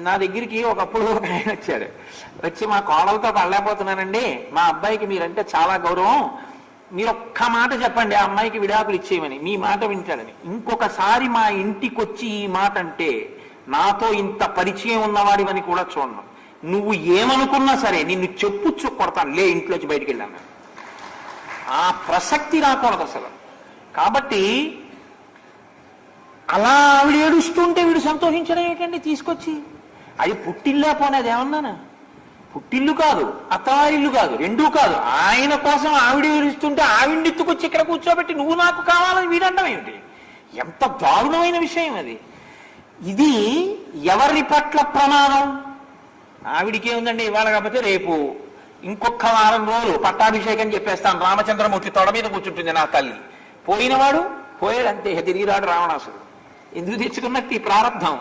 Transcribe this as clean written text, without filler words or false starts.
నా దగ్గరికి ఒకప్పుడు ఒక ఆయన వచ్చాడు. వచ్చి మా కోడలతో పడలేకపోతున్నానండి, మా అబ్బాయికి మీరంటే చాలా గౌరవం, మీరు ఒక్క మాట చెప్పండి ఆ అమ్మాయికి విడాకులు ఇచ్చేయమని, మీ మాట వింటాడని. ఇంకొకసారి మా ఇంటికి వచ్చి ఈ మాట అంటే నాతో ఇంత పరిచయం ఉన్నవాడివని కూడా చూడను, నువ్వు ఏమనుకున్నా సరే నిన్ను చెప్పుచ్చు కొడతాను, లే ఇంట్లోంచి బయటికి వెళ్ళాను. ఆ ప్రసక్తి రాకూడదు అసలు. కాబట్టి అలా ఆవిడ ఏడుస్తుంటే వీడు సంతోషించడం ఏంటండి తీసుకొచ్చి? అది పుట్టిల్లా పోనేది ఏమన్నానా? పుట్టిల్లు కాదు, అత్తవారిల్లు కాదు, రెండూ కాదు. ఆయన కోసం ఆవిడ ఏడుస్తుంటే ఆవిడ ఎత్తుకొచ్చి ఇక్కడ కూర్చోబెట్టి నువ్వు నాకు కావాలని వీడండం ఏమిటి? ఎంత దారుణమైన విషయం అది. ఇది ఎవరి పట్ల ప్రమాదం? ఆవిడికే ఉందండి, ఇవాళ కాకపోతే రేపు ఇంకొక వారం రోజులు పట్టాభిషేకం చెప్పేస్తాను, రామచంద్రమూర్తి తొడ మీద కూర్చుంటుంది నా తల్లి. పోయినవాడు పోయాడు అంతే, తిరిగిరాడు రావణాసుడు. ఎందుకు తెచ్చుకున్నట్టు ఈ ప్రారంధం?